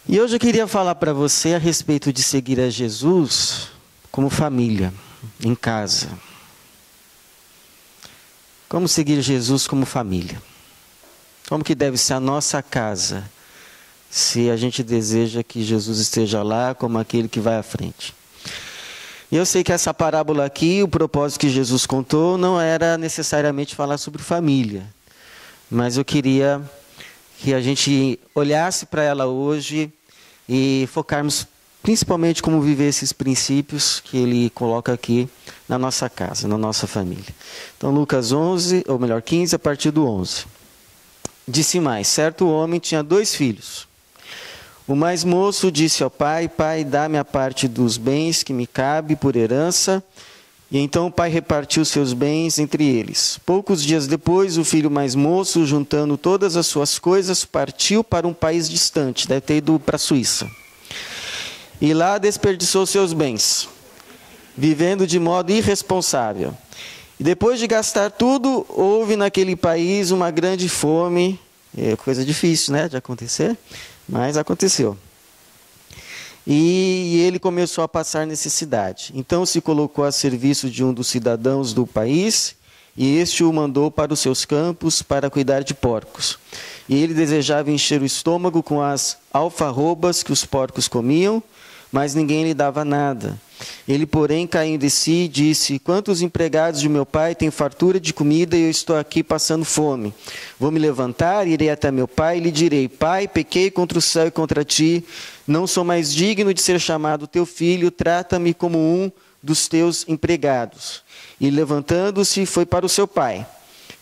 E hoje eu queria falar para você a respeito de seguir a Jesus como família, em casa. Como seguir Jesus como família? Como que deve ser a nossa casa, se a gente deseja que Jesus esteja lá como aquele que vai à frente? E eu sei que essa parábola aqui, o propósito que Jesus contou, não era necessariamente falar sobre família. Mas eu queria que a gente olhasse para ela hoje e focarmos principalmente como viver esses princípios que ele coloca aqui na nossa casa, na nossa família. Então, Lucas 11, ou melhor, 15, a partir do 11. Disse mais: certo homem tinha 2 filhos. O mais moço disse ao pai: pai, dá-me a parte dos bens que me cabe por herança. E então o pai repartiu seus bens entre eles. Poucos dias depois, o filho mais moço, juntando todas as suas coisas, partiu para um país distante, deve ter ido para a Suíça. E lá desperdiçou seus bens, vivendo de modo irresponsável. E depois de gastar tudo, houve naquele país uma grande fome. É coisa difícil, né, de acontecer, mas aconteceu. E ele começou a passar necessidade. Então se colocou a serviço de um dos cidadãos do país, e este o mandou para os seus campos para cuidar de porcos. E ele desejava encher o estômago com as alfarrobas que os porcos comiam, mas ninguém lhe dava nada. Ele, porém, caindo de si, disse: quantos empregados de meu pai têm fartura de comida e eu estou aqui passando fome? Vou me levantar, irei até meu pai e lhe direi: pai, pequei contra o céu e contra ti, não sou mais digno de ser chamado teu filho, trata-me como um dos teus empregados. E levantando-se, foi para o seu pai.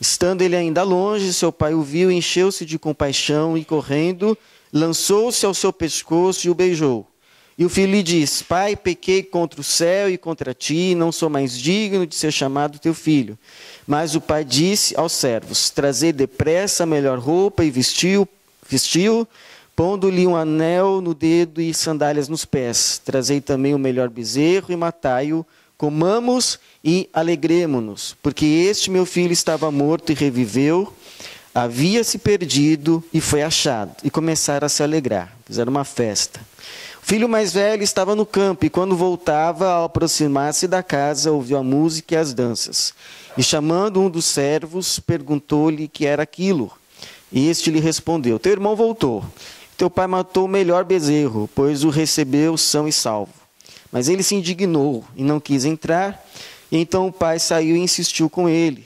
Estando ele ainda longe, seu pai o viu, encheu-se de compaixão e, correndo, lançou-se ao seu pescoço e o beijou. E o filho lhe disse: pai, pequei contra o céu e contra ti, não sou mais digno de ser chamado teu filho. Mas o pai disse aos servos: trazei depressa a melhor roupa e vestiu, pondo-lhe um anel no dedo e sandálias nos pés. Trazei também o melhor bezerro e matai-o, comamos e alegremo-nos, porque este meu filho estava morto e reviveu, havia se perdido e foi achado. E começaram a se alegrar, fizeram uma festa. O filho mais velho estava no campo, e quando voltava, ao aproximar-se da casa, ouviu a música e as danças. E chamando um dos servos, perguntou-lhe que era aquilo. E este lhe respondeu: teu irmão voltou. Teu pai matou o melhor bezerro, pois o recebeu são e salvo. Mas ele se indignou e não quis entrar. E então o pai saiu e insistiu com ele.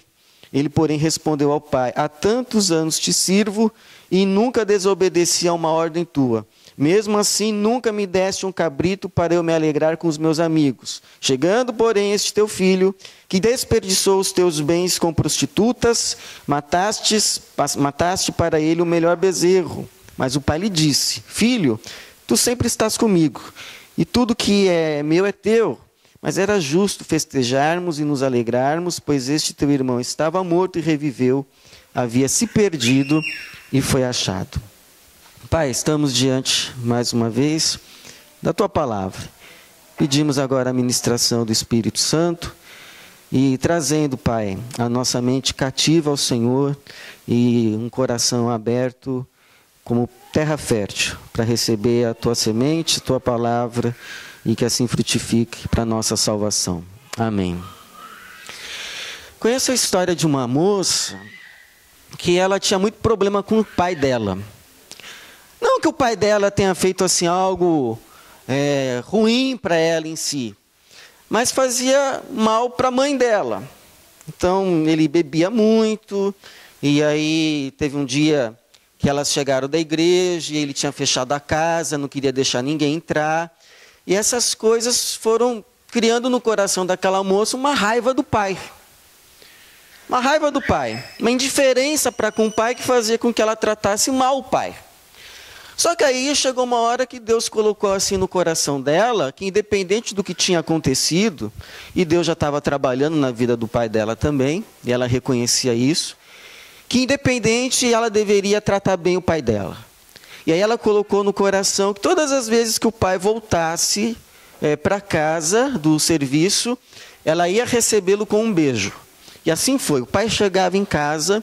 Ele, porém, respondeu ao pai: há tantos anos te sirvo e nunca desobedeci a uma ordem tua. Mesmo assim, nunca me deste um cabrito para eu me alegrar com os meus amigos. Chegando, porém, este teu filho, que desperdiçou os teus bens com prostitutas, mataste para ele o melhor bezerro. Mas o pai lhe disse: filho, tu sempre estás comigo, e tudo que é meu é teu. Mas era justo festejarmos e nos alegrarmos, pois este teu irmão estava morto e reviveu, havia se perdido e foi achado. Pai, estamos diante, mais uma vez, da Tua Palavra. Pedimos agora a ministração do Espírito Santo e trazendo, Pai, a nossa mente cativa ao Senhor e um coração aberto como terra fértil para receber a Tua semente, a Tua Palavra e que assim frutifique para a nossa salvação. Amém. Conheço a história de uma moça que ela tinha muito problema com o pai dela. Não que o pai dela tenha feito assim algo ruim para ela em si, mas fazia mal para a mãe dela. Então ele bebia muito, e aí teve um dia que elas chegaram da igreja, e ele tinha fechado a casa, não queria deixar ninguém entrar, e essas coisas foram criando no coração daquela moça uma raiva do pai. Uma raiva do pai, uma indiferença para com o pai que fazia com que ela tratasse mal o pai. Só que aí chegou uma hora que Deus colocou assim no coração dela, que independente do que tinha acontecido, e Deus já estava trabalhando na vida do pai dela também, e ela reconhecia isso, que independente ela deveria tratar bem o pai dela. E aí ela colocou no coração que todas as vezes que o pai voltasse para casa do serviço, ela ia recebê-lo com um beijo. E assim foi, o pai chegava em casa,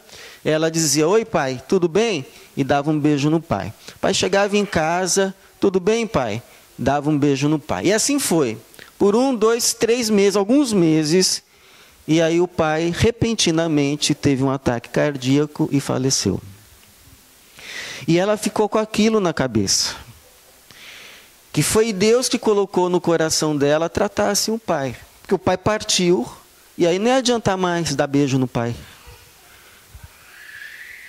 ela dizia: oi pai, tudo bem? E dava um beijo no pai. O pai chegava em casa: tudo bem, pai? Dava um beijo no pai. E assim foi, por 1, 2, 3 meses, alguns meses, e aí o pai repentinamente teve um ataque cardíaco e faleceu. E ela ficou com aquilo na cabeça, que foi Deus que colocou no coração dela tratar assim o pai, porque o pai partiu, e aí não ia adiantar mais dar beijo no pai.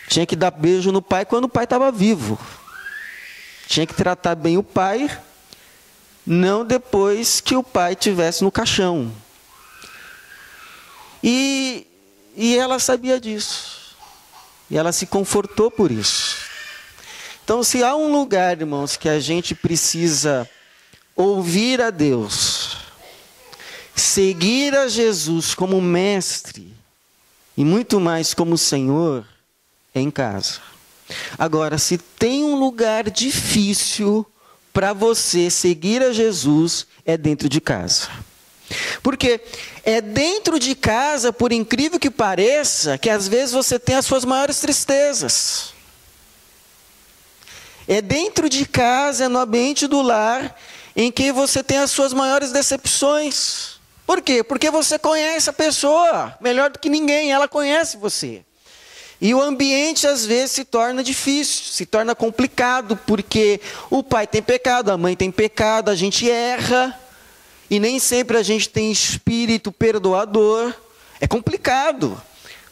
Tinha que dar beijo no pai quando o pai estava vivo. Tinha que tratar bem o pai, não depois que o pai estivesse no caixão. E ela sabia disso. E ela se confortou por isso. Então, se há um lugar, irmãos, que a gente precisa ouvir a Deus, seguir a Jesus como mestre, e muito mais como Senhor, é em casa. Agora, se tem um lugar difícil para você seguir a Jesus, é dentro de casa. Porque é dentro de casa, por incrível que pareça, que às vezes você tem as suas maiores tristezas. É dentro de casa, é no ambiente do lar, em que você tem as suas maiores decepções. Por quê? Porque você conhece a pessoa melhor do que ninguém, ela conhece você. E o ambiente às vezes se torna difícil, se torna complicado, porque o pai tem pecado, a mãe tem pecado, a gente erra, e nem sempre a gente tem espírito perdoador. É complicado.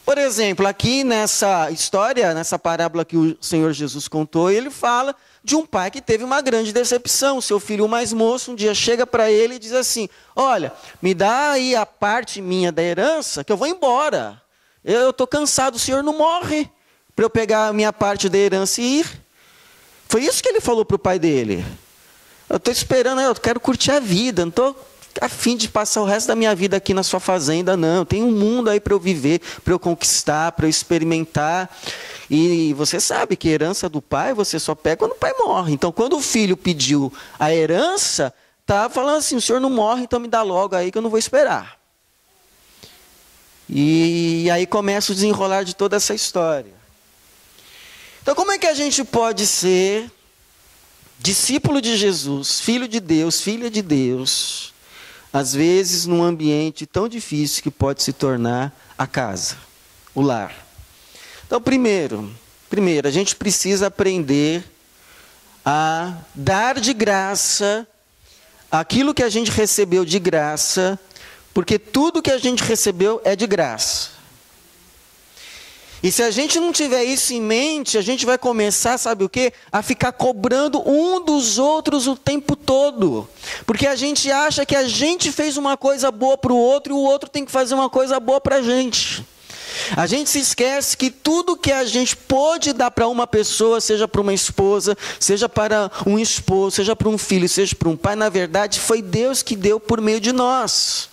Por exemplo, aqui nessa história, nessa parábola que o Senhor Jesus contou, ele fala de um pai que teve uma grande decepção. Seu filho mais moço um dia chega para ele e diz assim: olha, me dá aí a parte minha da herança que eu vou embora. Eu estou cansado, o senhor não morre para eu pegar a minha parte da herança e ir. Foi isso que ele falou para o pai dele. Eu estou esperando, eu quero curtir a vida, não estou a fim de passar o resto da minha vida aqui na sua fazenda, não. Tem um mundo aí para eu viver, para eu conquistar, para eu experimentar. E você sabe que a herança do pai você só pega quando o pai morre. Então, quando o filho pediu a herança, estava falando assim: o senhor não morre, então me dá logo aí que eu não vou esperar. E aí começa o desenrolar de toda essa história. Então, como é que a gente pode ser discípulo de Jesus, filho de Deus, filha de Deus, às vezes num ambiente tão difícil que pode se tornar a casa, o lar? Então, primeiro, a gente precisa aprender a dar de graça aquilo que a gente recebeu de graça, porque tudo que a gente recebeu é de graça. E se a gente não tiver isso em mente, a gente vai começar, sabe o quê? A ficar cobrando um dos outros o tempo todo. Porque a gente acha que a gente fez uma coisa boa para o outro e o outro tem que fazer uma coisa boa para a gente. A gente se esquece que tudo que a gente pôde dar para uma pessoa, seja para uma esposa, seja para um esposo, seja para um filho, seja para um pai, na verdade foi Deus que deu por meio de nós.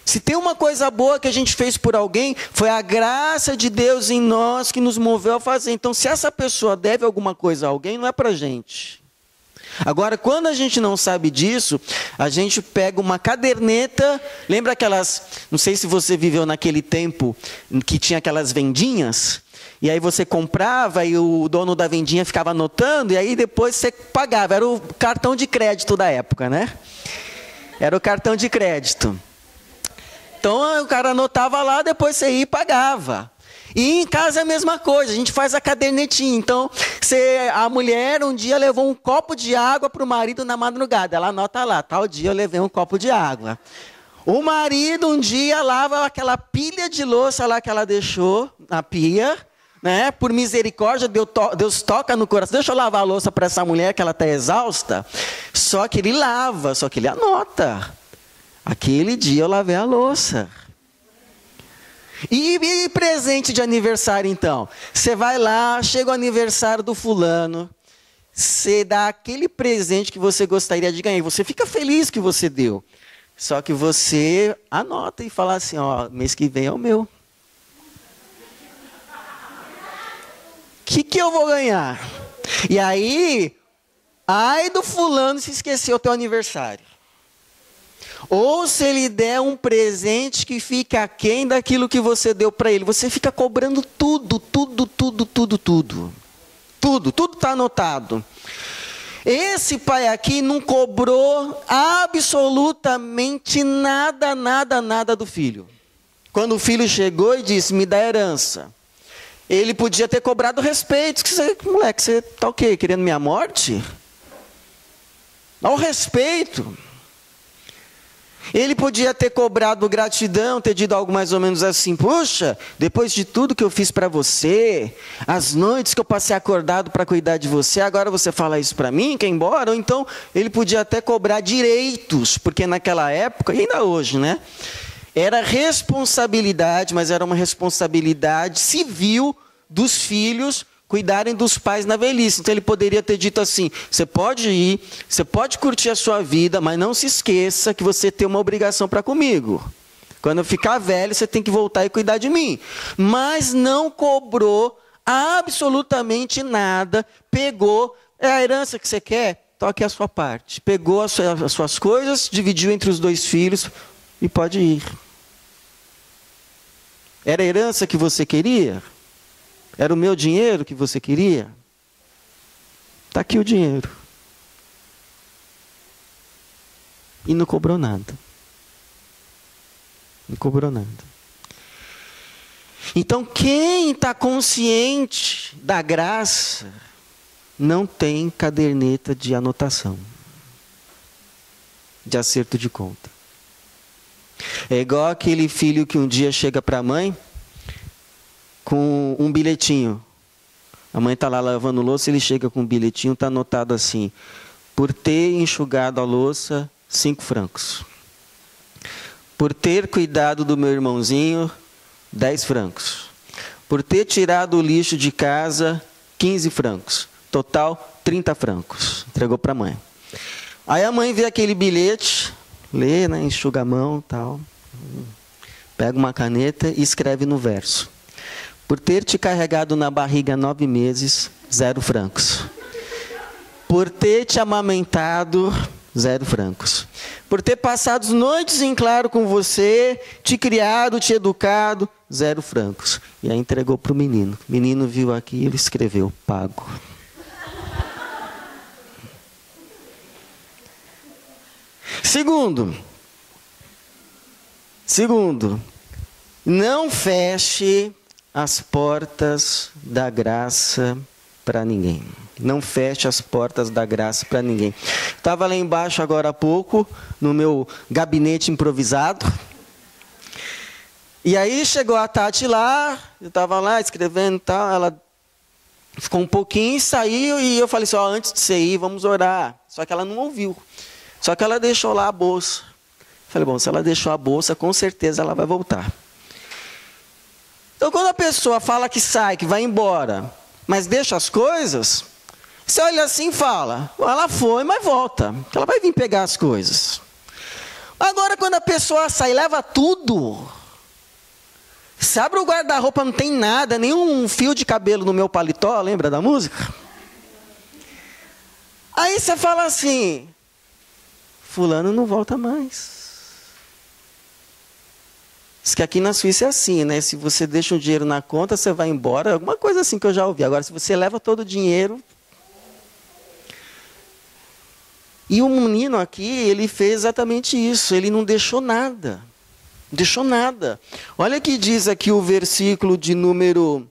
Se tem uma coisa boa que a gente fez por alguém, foi a graça de Deus em nós que nos moveu a fazer. Então, se essa pessoa deve alguma coisa a alguém, não é para a gente. Agora, quando a gente não sabe disso, a gente pega uma caderneta, lembra aquelas, não sei se você viveu naquele tempo, que tinha aquelas vendinhas, e aí você comprava e o dono da vendinha ficava anotando, e aí depois você pagava, era o cartão de crédito da época, né? Era o cartão de crédito. Então o cara anotava lá, depois você ia e pagava. E em casa é a mesma coisa, a gente faz a cadernetinha. Então, a mulher um dia levou um copo de água para o marido na madrugada. Ela anota lá, tal dia eu levei um copo de água. O marido um dia lava aquela pilha de louça lá que ela deixou na pia, né? Por misericórdia, Deus toca no coração. Deixa eu lavar a louça para essa mulher que ela está exausta. Só que ele lava, só que ele anota. Aquele dia eu lavei a louça. E presente de aniversário então? Você vai lá, chega o aniversário do fulano, você dá aquele presente que você gostaria de ganhar. Você fica feliz que você deu. Só que você anota e fala assim, ó, mês que vem é o meu. O que eu vou ganhar? E aí, ai do fulano se esqueceu o teu aniversário. Ou se ele der um presente que fica aquém daquilo que você deu para ele. Você fica cobrando tudo, tudo, tudo, tudo, tudo. Tudo está anotado. Esse pai aqui não cobrou absolutamente nada, nada, nada do filho. Quando o filho chegou e disse, me dá herança. Ele podia ter cobrado respeito. Moleque, você está o quê? Querendo minha morte? Dá o respeito. Ele podia ter cobrado gratidão, ter dito algo mais ou menos assim, poxa, depois de tudo que eu fiz para você, as noites que eu passei acordado para cuidar de você, agora você fala isso para mim, quer ir embora? Ou então, ele podia até cobrar direitos, porque naquela época, e ainda hoje, né? Era responsabilidade, mas era uma responsabilidade civil dos filhos cuidarem dos pais na velhice. Então ele poderia ter dito assim, você pode ir, você pode curtir a sua vida, mas não se esqueça que você tem uma obrigação para comigo. Quando eu ficar velho, você tem que voltar e cuidar de mim. Mas não cobrou absolutamente nada, pegou, é a herança que você quer? Toque a sua parte. Pegou as suas coisas, dividiu entre os dois filhos e pode ir. Era a herança que você queria? Era o meu dinheiro que você queria? Está aqui o dinheiro. E não cobrou nada. Não cobrou nada. Então, quem está consciente da graça, não tem caderneta de anotação, de acerto de conta. É igual aquele filho que um dia chega para a mãe com um bilhetinho. A mãe está lá lavando louça, ele chega com um bilhetinho, está anotado assim, por ter enxugado a louça, 5 francos. Por ter cuidado do meu irmãozinho, 10 francos. Por ter tirado o lixo de casa, 15 francos. Total, 30 francos. Entregou para a mãe. Aí a mãe vê aquele bilhete, lê, né, enxuga a mão, tal. Pega uma caneta e escreve no verso. Por ter te carregado na barriga 9 meses, 0 francos. Por ter te amamentado, 0 francos. Por ter passado noites em claro com você, te criado, te educado, 0 francos. E aí entregou para o menino. O menino viu aquilo e escreveu, pago. Segundo, não feche as portas da graça para ninguém. Não feche as portas da graça para ninguém. Estava lá embaixo agora há pouco, no meu gabinete improvisado. E aí chegou a Tati lá, eu estava lá escrevendo e tal, ela ficou um pouquinho, saiu e eu falei assim, ó, antes de você ir, vamos orar. Só que ela não ouviu. Só que ela deixou lá a bolsa. Falei, bom, se ela deixou a bolsa, com certeza ela vai voltar. Então, quando a pessoa fala que sai, que vai embora, mas deixa as coisas, você olha assim e fala, ela foi, mas volta. Ela vai vir pegar as coisas. Agora, quando a pessoa sai e leva tudo, você abre o guarda-roupa, não tem nada, nenhum fio de cabelo no meu paletó, lembra da música? Aí você fala assim, fulano não volta mais. Diz que aqui na Suíça é assim, né? Se você deixa um dinheiro na conta, você vai embora. Alguma coisa assim que eu já ouvi. Agora, se você leva todo o dinheiro... E o menino aqui, ele fez exatamente isso. Ele não deixou nada. Não deixou nada. Olha que diz aqui o versículo de número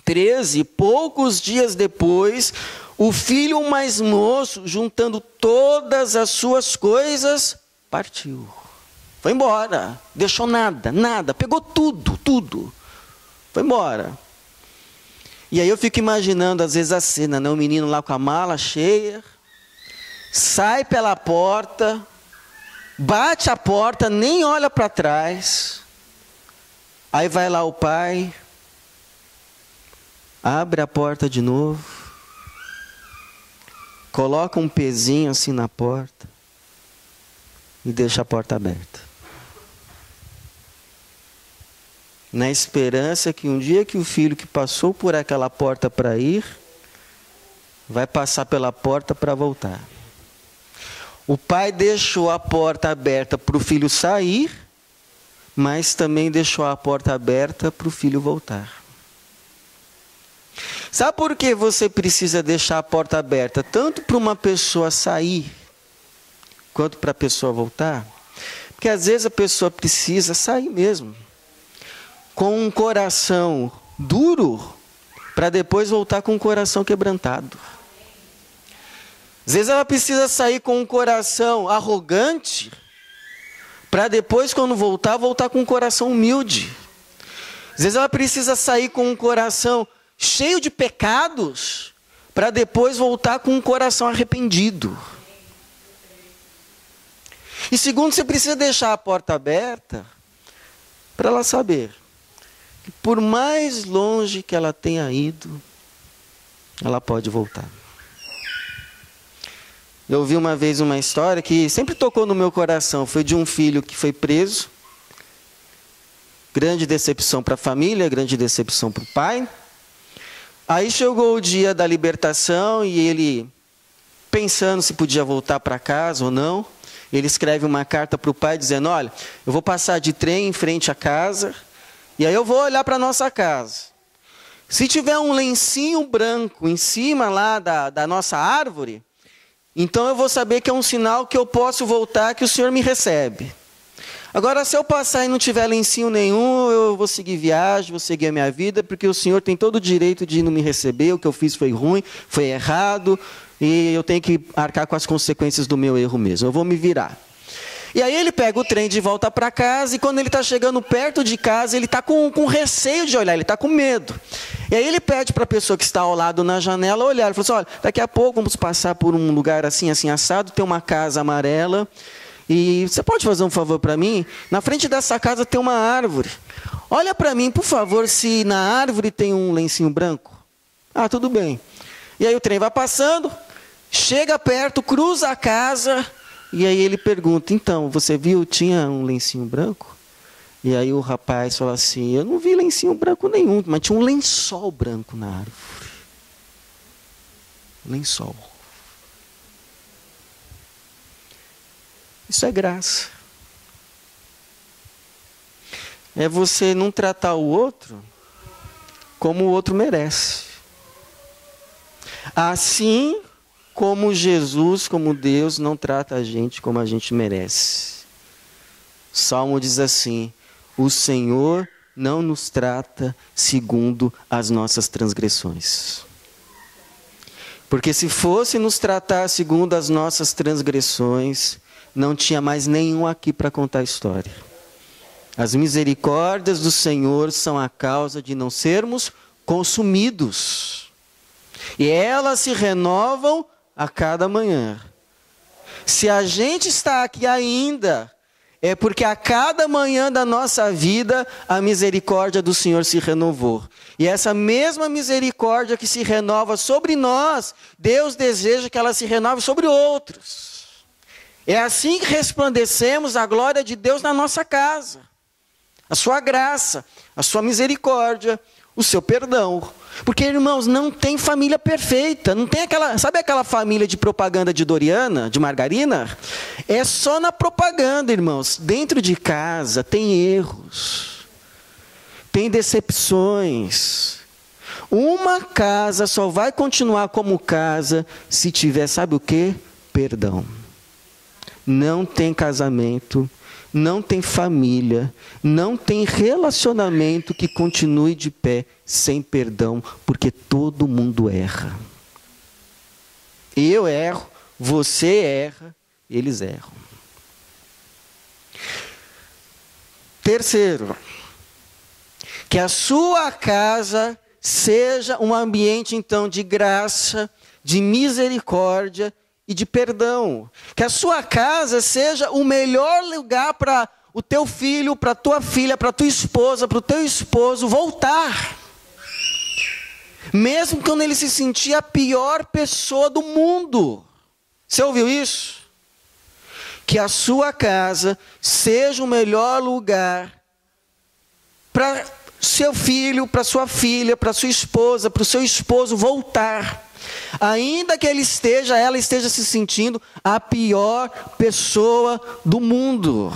13. Poucos dias depois, o filho mais moço, juntando todas as suas coisas, partiu. Foi embora, deixou nada, nada, pegou tudo, tudo. Foi embora. E aí eu fico imaginando às vezes a cena, né? O menino lá com a mala cheia, sai pela porta, bate a porta, nem olha para trás. Aí vai lá o pai, abre a porta de novo, coloca um pezinho assim na porta e deixa a porta aberta. Na esperança que um dia que o filho que passou por aquela porta para ir, vai passar pela porta para voltar. O pai deixou a porta aberta para o filho sair, mas também deixou a porta aberta para o filho voltar. Sabe por que você precisa deixar a porta aberta? Tanto para uma pessoa sair, quanto para a pessoa voltar? Porque às vezes a pessoa precisa sair mesmo, com um coração duro, para depois voltar com um coração quebrantado. Às vezes ela precisa sair com um coração arrogante, para depois, quando voltar, voltar com um coração humilde. Às vezes ela precisa sair com um coração cheio de pecados, para depois voltar com um coração arrependido. E segundo, você precisa deixar a porta aberta, para ela saber que por mais longe que ela tenha ido, ela pode voltar. Eu ouvi uma vez uma história que sempre tocou no meu coração. Foi de um filho que foi preso. Grande decepção para a família, grande decepção para o pai. Aí chegou o dia da libertação e ele, pensando se podia voltar para casa ou não, ele escreve uma carta para o pai dizendo: olha, eu vou passar de trem em frente à casa e aí eu vou olhar para a nossa casa. Se tiver um lencinho branco em cima lá da nossa árvore, então eu vou saber que é um sinal que eu posso voltar, que o Senhor me recebe. Agora, se eu passar e não tiver lencinho nenhum, eu vou seguir viagem, vou seguir a minha vida, porque o Senhor tem todo o direito de não me receber, o que eu fiz foi ruim, foi errado, e eu tenho que arcar com as consequências do meu erro mesmo, eu vou me virar. E aí ele pega o trem de volta para casa, e quando ele está chegando perto de casa, ele está com receio de olhar, ele está com medo. E aí ele pede para a pessoa que está ao lado na janela olhar. Ele falou assim: olha, daqui a pouco vamos passar por um lugar assim, assim, assado, tem uma casa amarela, e você pode fazer um favor para mim? Na frente dessa casa tem uma árvore. Olha para mim, por favor, se na árvore tem um lencinho branco. Ah, tudo bem. E aí o trem vai passando, chega perto, cruza a casa, e aí ele pergunta: então, você viu, tinha um lencinho branco? E aí o rapaz fala assim: eu não vi lencinho branco nenhum, mas tinha um lençol branco na árvore. Lençol. Isso é graça. É você não tratar o outro como o outro merece. Assim como Jesus, como Deus, não trata a gente como a gente merece. O Salmo diz assim: o Senhor não nos trata segundo as nossas transgressões. Porque se fosse nos tratar segundo as nossas transgressões, não tinha mais nenhum aqui para contar a história. As misericórdias do Senhor são a causa de não sermos consumidos. E elas se renovam a cada manhã. Se a gente está aqui ainda, é porque a cada manhã da nossa vida, a misericórdia do Senhor se renovou. E essa mesma misericórdia que se renova sobre nós, Deus deseja que ela se renove sobre outros. É assim que resplandecemos a glória de Deus na nossa casa. A sua graça, a sua misericórdia, o seu perdão. Porque, irmãos, não tem família perfeita. Não tem aquela, sabe aquela família de propaganda de Doriana, de margarina? É só na propaganda, irmãos. Dentro de casa tem erros, tem decepções. Uma casa só vai continuar como casa se tiver, sabe o quê? Perdão. Não tem casamento, não tem família, não tem relacionamento que continue de pé sem perdão, porque todo mundo erra. Eu erro, você erra, eles erram. Terceiro, que a sua casa seja um ambiente então de graça, de misericórdia e de perdão. Que a sua casa seja o melhor lugar para o teu filho, para a tua filha, para a tua esposa, para o teu esposo voltar. Mesmo quando ele se sentia a pior pessoa do mundo. Você ouviu isso? Que a sua casa seja o melhor lugar para seu filho, para sua filha, para sua esposa, para o seu esposo voltar. Ainda que ela esteja se sentindo a pior pessoa do mundo.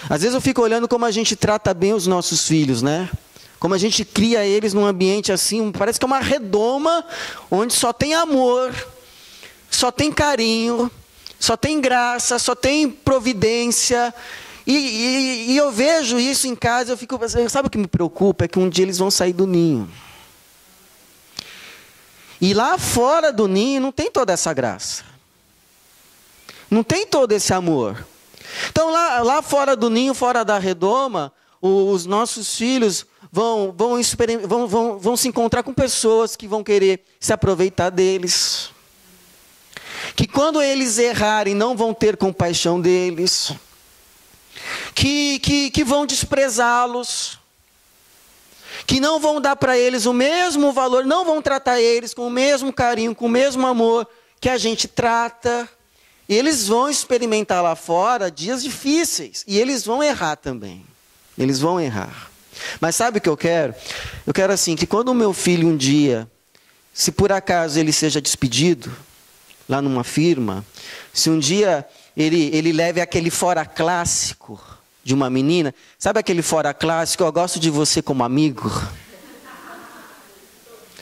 Às vezes eu fico olhando como a gente trata bem os nossos filhos, né? Como a gente cria eles num ambiente assim, parece que é uma redoma, onde só tem amor, só tem carinho, só tem graça, só tem providência. E eu vejo isso em casa, eu fico pensando, sabe o que me preocupa? É que um dia eles vão sair do ninho. E lá fora do ninho não tem toda essa graça. Não tem todo esse amor. Então lá fora do ninho, fora da redoma, os nossos filhos vão se encontrar com pessoas que vão querer se aproveitar deles. Que quando eles errarem, não vão ter compaixão deles. Que vão desprezá-los. Que não vão dar para eles o mesmo valor, não vão tratar eles com o mesmo carinho, com o mesmo amor que a gente trata. E eles vão experimentar lá fora dias difíceis. E eles vão errar também. Eles vão errar. Mas sabe o que eu quero? Eu quero assim, que quando o meu filho um dia, se por acaso ele seja despedido, lá numa firma, se um dia ele leve aquele fora clássico de uma menina, sabe aquele fora clássico, eu gosto de você como amigo.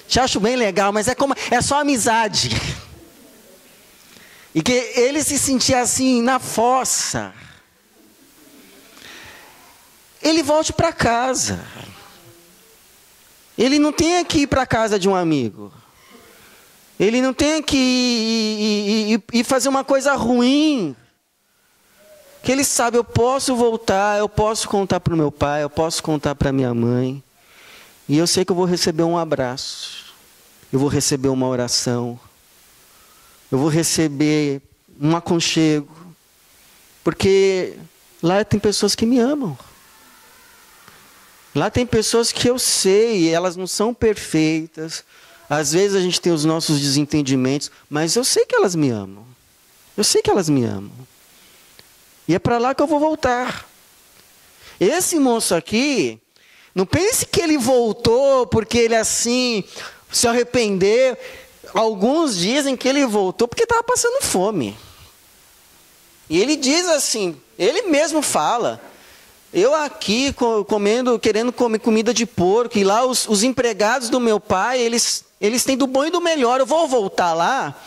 Te acho bem legal, mas é só amizade. E que ele se sentia assim, na fossa. Ele volte para casa. Ele não tem que ir para a casa de um amigo. Ele não tem que ir fazer uma coisa ruim. Que ele sabe, eu posso voltar, eu posso contar para o meu pai, eu posso contar para minha mãe. E eu sei que eu vou receber um abraço. Eu vou receber uma oração. Eu vou receber um aconchego. Porque lá tem pessoas que me amam. Lá tem pessoas que eu sei, elas não são perfeitas. Às vezes a gente tem os nossos desentendimentos, mas eu sei que elas me amam. Eu sei que elas me amam. E é para lá que eu vou voltar. Esse moço aqui, não pense que ele voltou porque ele assim se arrependeu. Alguns dizem que ele voltou porque estava passando fome. E ele diz assim, ele mesmo fala, eu aqui querendo comer comida de porco, e lá os empregados do meu pai, eles têm do bom e do melhor, eu vou voltar lá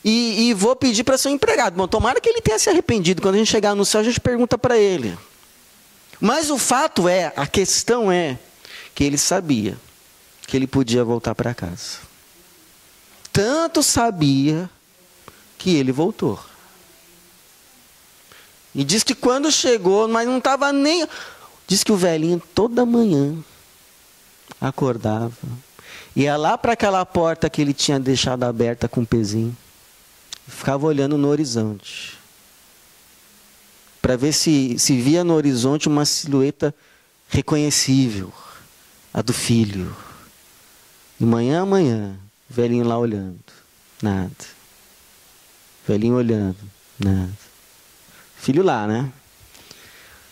e vou pedir para ser um empregado. Bom, tomara que ele tenha se arrependido, quando a gente chegar no céu a gente pergunta para ele. Mas o fato é, a questão é, que ele sabia que ele podia voltar para casa. Tanto sabia que ele voltou. E diz que quando chegou, mas não estava nem... Diz que o velhinho toda manhã acordava, ia lá para aquela porta que ele tinha deixado aberta com um pezinho, e ficava olhando no horizonte, para ver se via no horizonte uma silhueta reconhecível, a do filho. De manhã a manhã, o velhinho lá olhando, nada. O velhinho olhando, nada. Filho lá, né?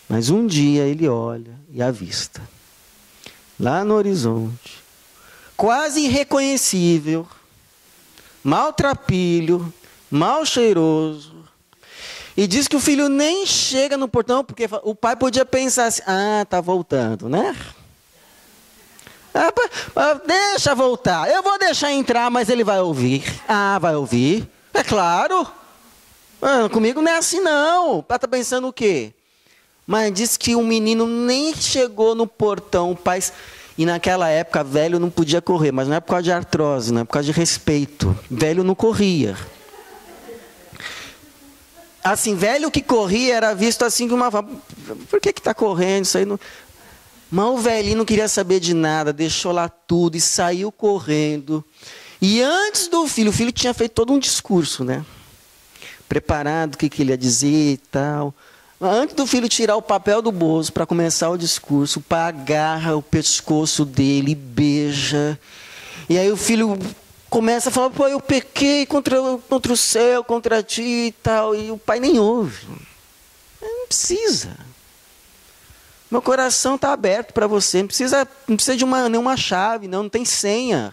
Mas um dia ele olha e avista. Lá no horizonte, quase irreconhecível, maltrapilho, mal cheiroso. E diz que o filho nem chega no portão, porque o pai podia pensar assim, tá voltando, né? Deixa voltar, eu vou deixar entrar, mas ele vai ouvir. Vai ouvir, é claro. Comigo não é assim não. O pai está pensando o quê? Mas diz que o menino nem chegou no portão, o pai... E naquela época, velho não podia correr, mas não é por causa de artrose, não é por causa de respeito. Velho não corria. Assim, velho que corria era visto assim de uma... Por que está correndo? Isso aí não... Mas o velhinho não queria saber de nada, deixou lá tudo e saiu correndo. E antes do filho, o filho tinha feito todo um discurso, né? Preparado, o que ele ia dizer e tal. Antes do filho tirar o papel do bolso para começar o discurso, o pai agarra o pescoço dele, beija. E aí o filho começa a falar, pô, eu pequei contra o céu, contra ti e tal. E o pai nem ouve. Não precisa. Meu coração está aberto para você. Não precisa de nenhuma chave, não tem senha.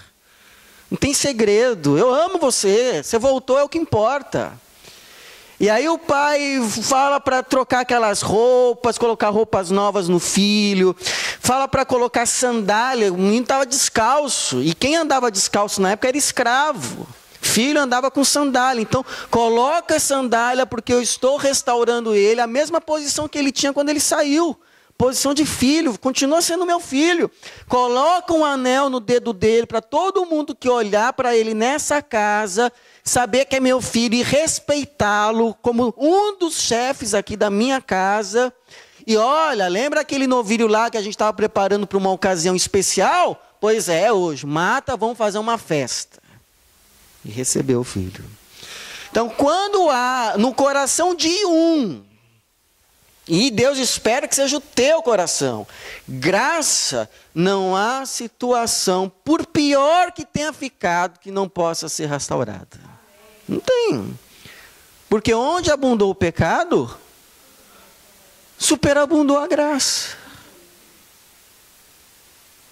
Não tem segredo. Eu amo você. Você voltou, é o que importa. E aí o pai fala para trocar aquelas roupas, colocar roupas novas no filho. Fala para colocar sandália. O menino estava descalço. E quem andava descalço na época era escravo. Filho andava com sandália. Então, coloca sandália porque eu estou restaurando ele. A mesma posição que ele tinha quando ele saiu. Posição de filho, continua sendo meu filho. Coloca um anel no dedo dele para todo mundo que olhar para ele nessa casa, saber que é meu filho e respeitá-lo como um dos chefes aqui da minha casa. E olha, lembra aquele novilho lá que a gente estava preparando para uma ocasião especial? Pois é hoje. Mata, vamos fazer uma festa. E recebeu o filho. Então, quando há no coração de e Deus espera que seja o teu coração, graça, não há situação, por pior que tenha ficado, que não possa ser restaurada. Não tem. Porque onde abundou o pecado, superabundou a graça.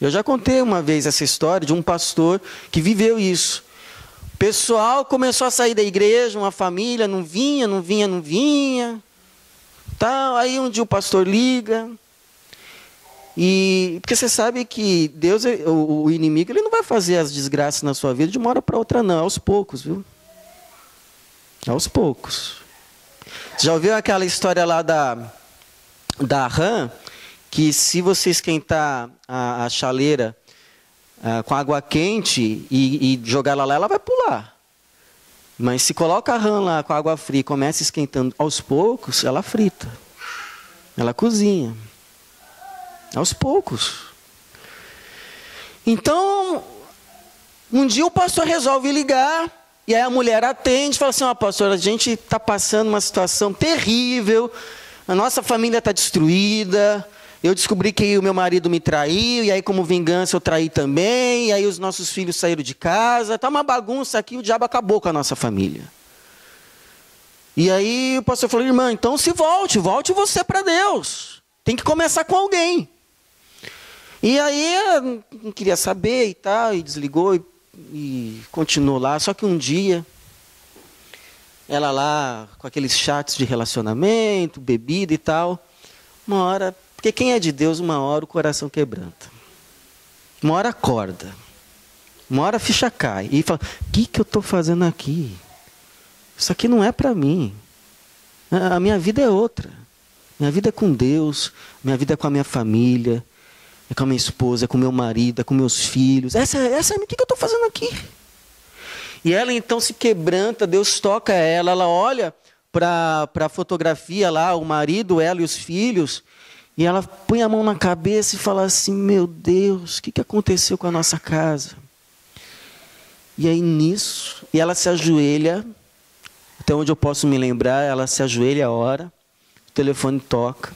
Eu já contei uma vez essa história de um pastor que viveu isso. O pessoal começou a sair da igreja, uma família, não vinha. Tá, aí um dia o pastor liga, porque você sabe que Deus, o inimigo, ele não vai fazer as desgraças na sua vida de uma hora para outra não, aos poucos, viu? Aos poucos. Você já ouviu aquela história lá da rã, que se você esquentar a chaleira com água quente e jogar ela lá, ela vai pular. Mas se coloca a rã lá com água fria e começa esquentando aos poucos, ela frita. Ela cozinha. Aos poucos. Então, um dia o pastor resolve ligar, e aí a mulher atende e fala assim, pastor, a gente está passando uma situação terrível, a nossa família está destruída, eu descobri que o meu marido me traiu, e aí como vingança eu traí também, e aí os nossos filhos saíram de casa, está uma bagunça aqui, o diabo acabou com a nossa família. E aí o pastor falou, irmã, então se volte você para Deus, tem que começar com alguém. E aí eu não queria saber e tal, e desligou e continuou lá, só que um dia, ela lá com aqueles chats de relacionamento, bebida e tal, uma hora... Porque quem é de Deus, uma hora o coração quebranta. Uma hora acorda. Uma hora a ficha cai. E fala, o que eu estou fazendo aqui? Isso aqui não é para mim. A minha vida é outra. Minha vida é com Deus. Minha vida é com a minha família. É com a minha esposa, é com o meu marido, é com meus filhos. O que eu estou fazendo aqui? E ela então se quebranta, Deus toca ela. Ela olha para a fotografia lá, o marido, ela e os filhos... E ela põe a mão na cabeça e fala assim, meu Deus, o que aconteceu com a nossa casa? E aí nisso, e ela se ajoelha, até onde eu posso me lembrar, ela se ajoelha, ora, o telefone toca,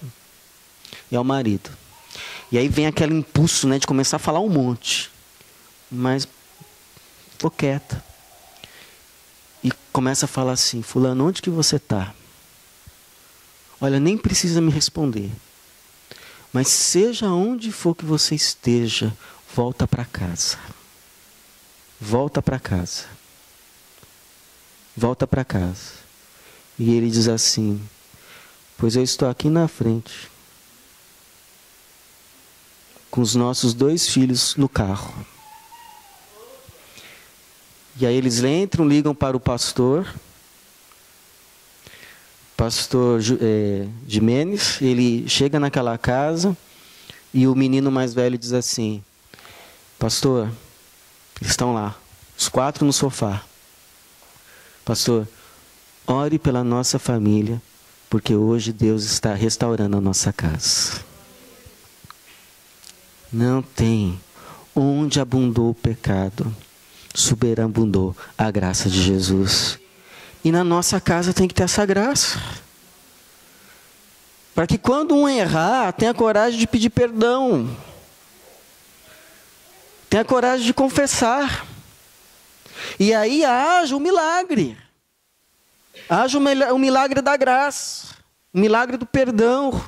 e é o marido. E aí vem aquele impulso, de começar a falar um monte, mas ficou quieta. E começa a falar assim, fulano, onde que você está? Olha, nem precisa me responder. Mas seja onde for que você esteja, volta para casa. Volta para casa. Volta para casa. E ele diz assim, pois eu estou aqui na frente, com os nossos 2 filhos no carro. E aí eles entram, ligam para o pastor Jimenez, ele chega naquela casa e o menino mais velho diz assim, pastor, eles estão lá, os 4 no sofá. Pastor, ore pela nossa família, porque hoje Deus está restaurando a nossa casa. Não tem. Onde abundou o pecado, superabundou a graça de Jesus. E na nossa casa tem que ter essa graça. Para que quando um errar, tenha coragem de pedir perdão. Tenha coragem de confessar. E aí haja o milagre. Haja o milagre da graça. O milagre do perdão.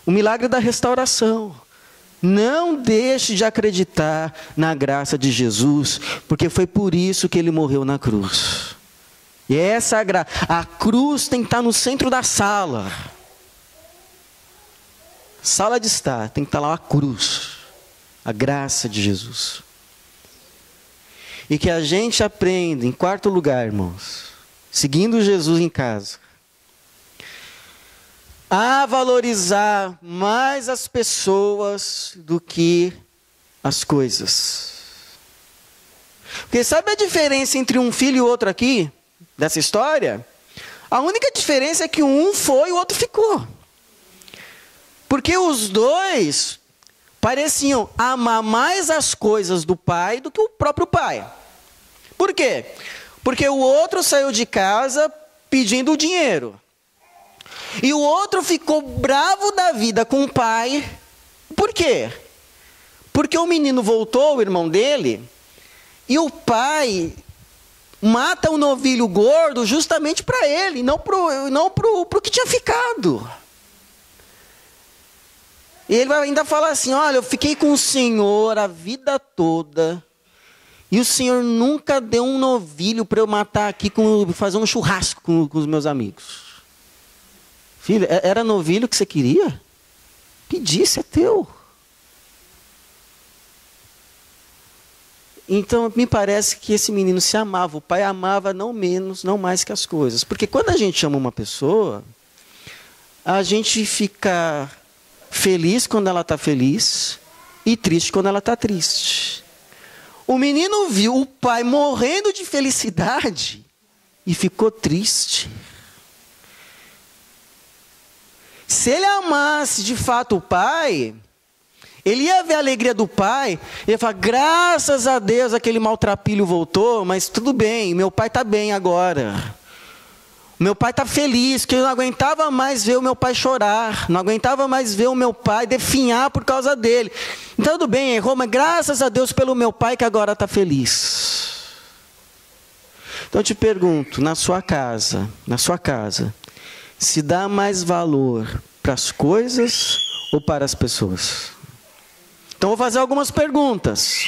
O milagre da restauração. Não deixe de acreditar na graça de Jesus, porque foi por isso que ele morreu na cruz. E essa graça, a cruz tem que estar no centro da sala. Sala de estar, tem que estar lá a cruz, a graça de Jesus. E que a gente aprenda, em quarto lugar, irmãos, seguindo Jesus em casa, a valorizar mais as pessoas do que as coisas. Porque sabe a diferença entre um filho e outro aqui, dessa história? A única diferença é que um foi e o outro ficou. Porque os dois pareciam amar mais as coisas do pai do que o próprio pai. Por quê? Porque o outro saiu de casa pedindo o dinheiro. E o outro ficou bravo da vida com o pai. Por quê? Porque o menino voltou, o irmão dele, e o pai mata o novilho gordo justamente para ele, não pro que tinha ficado. E ele vai ainda falar assim, olha, eu fiquei com o Senhor a vida toda, e o Senhor nunca deu um novilho para eu matar aqui, fazer um churrasco com os meus amigos. Filho, era novilho que você queria? Pedisse, é teu. Então, me parece que esse menino se amava. O pai amava não menos, não mais que as coisas. Porque quando a gente ama uma pessoa, a gente fica feliz quando ela está feliz e triste quando ela está triste. O menino viu o pai morrendo de felicidade e ficou triste. Se ele amasse de fato o pai, ele ia ver a alegria do pai, e ia falar, graças a Deus aquele maltrapilho voltou, mas tudo bem, meu pai está bem agora. Meu pai está feliz, que eu não aguentava mais ver o meu pai chorar, não aguentava mais ver o meu pai definhar por causa dele. Então tudo bem, errou, mas graças a Deus pelo meu pai que agora está feliz. Então eu te pergunto, na sua casa, se dá mais valor para as coisas ou para as pessoas? Então vou fazer algumas perguntas.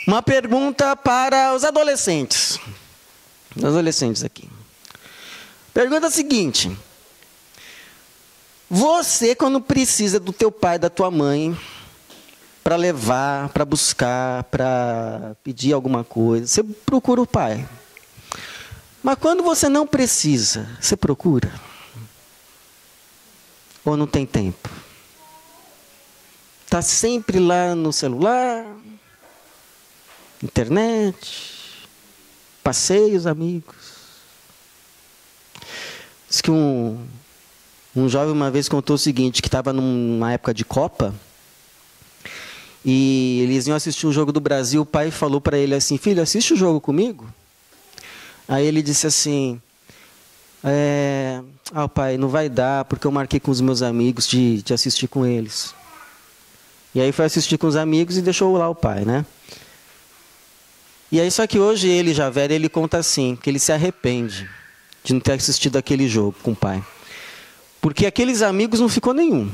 Uma pergunta para os adolescentes. Os adolescentes aqui. Pergunta seguinte. Você, quando precisa do teu pai, da tua mãe, para levar, para buscar, para pedir alguma coisa, você procura o pai. Mas quando você não precisa, você procura? Ou não tem tempo? Está sempre lá no celular, internet, passeios, amigos. Diz que um jovem uma vez contou o seguinte, que estava numa época de Copa, e eles iam assistir um jogo do Brasil, o pai falou para ele assim, filho, assiste o jogo comigo? Aí ele disse assim, pai, não vai dar, porque eu marquei com os meus amigos de assistir com eles. E aí foi assistir com os amigos e deixou lá o pai, né? E aí só que hoje ele, já velho, ele conta assim, que ele se arrepende de não ter assistido aquele jogo com o pai. Porque aqueles amigos não ficou nenhum.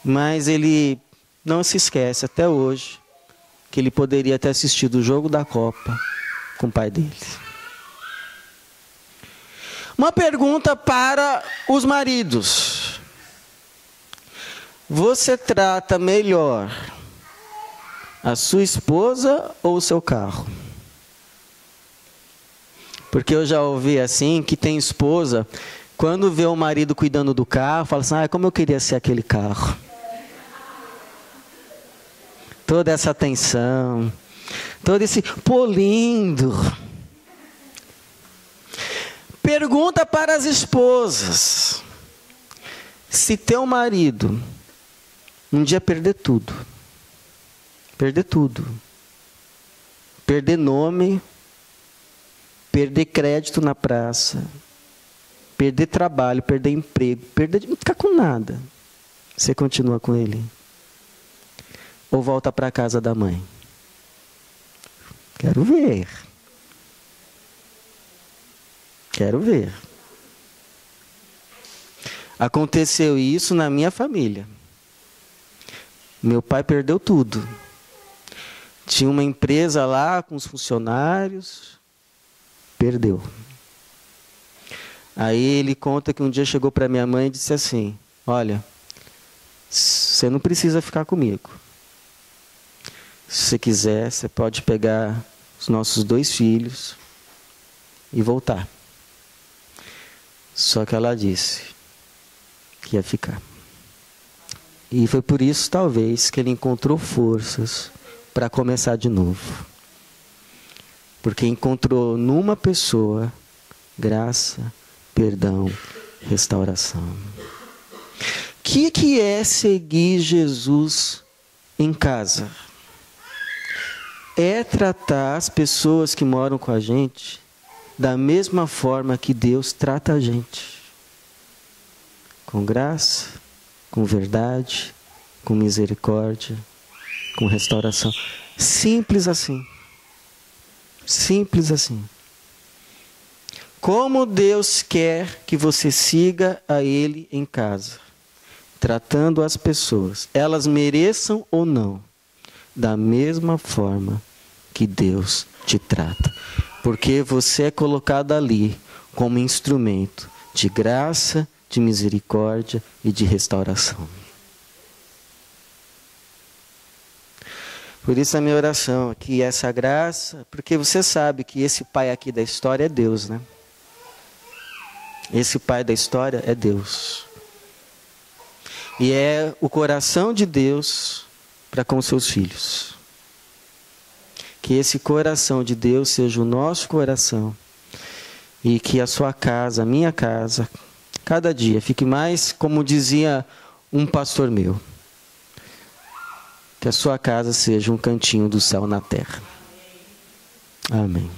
Mas ele não se esquece até hoje que ele poderia ter assistido o jogo da Copa com o pai dele. Uma pergunta para os maridos. Você trata melhor a sua esposa ou o seu carro? Porque eu já ouvi assim, que tem esposa, quando vê o marido cuidando do carro, fala assim, como eu queria ser aquele carro. Toda essa atenção, todo esse lindo. Pergunta para as esposas. Se teu marido um dia perder tudo, perder nome, perder crédito na praça, perder trabalho, perder emprego, não ficar com nada, você continua com ele? Ou volta para a casa da mãe? Quero ver. Aconteceu isso na minha família. Meu pai perdeu tudo. Tinha uma empresa lá com os funcionários, perdeu. Aí ele conta que um dia chegou para minha mãe e disse assim: olha, você não precisa ficar comigo. Se você quiser, você pode pegar os nossos 2 filhos e voltar. Só que ela disse que ia ficar. E foi por isso, talvez, que ele encontrou forças para começar de novo. Porque encontrou numa pessoa graça, perdão, restauração. O que é seguir Jesus em casa? É tratar as pessoas que moram com a gente da mesma forma que Deus trata a gente. Com graça, com verdade, com misericórdia, com restauração. Simples assim. Simples assim. Como Deus quer que você siga a Ele em casa, tratando as pessoas, elas mereçam ou não, da mesma forma que Deus te trata. Porque você é colocado ali como instrumento de graça, de misericórdia e de restauração. Por isso a minha oração aqui, essa graça, porque você sabe que esse pai aqui da história é Deus, né? Esse pai da história é Deus. E é o coração de Deus para com seus filhos. Que esse coração de Deus seja o nosso coração. E que a sua casa, a minha casa, cada dia fique mais, como dizia um pastor meu, que a sua casa seja um cantinho do céu na terra. Amém.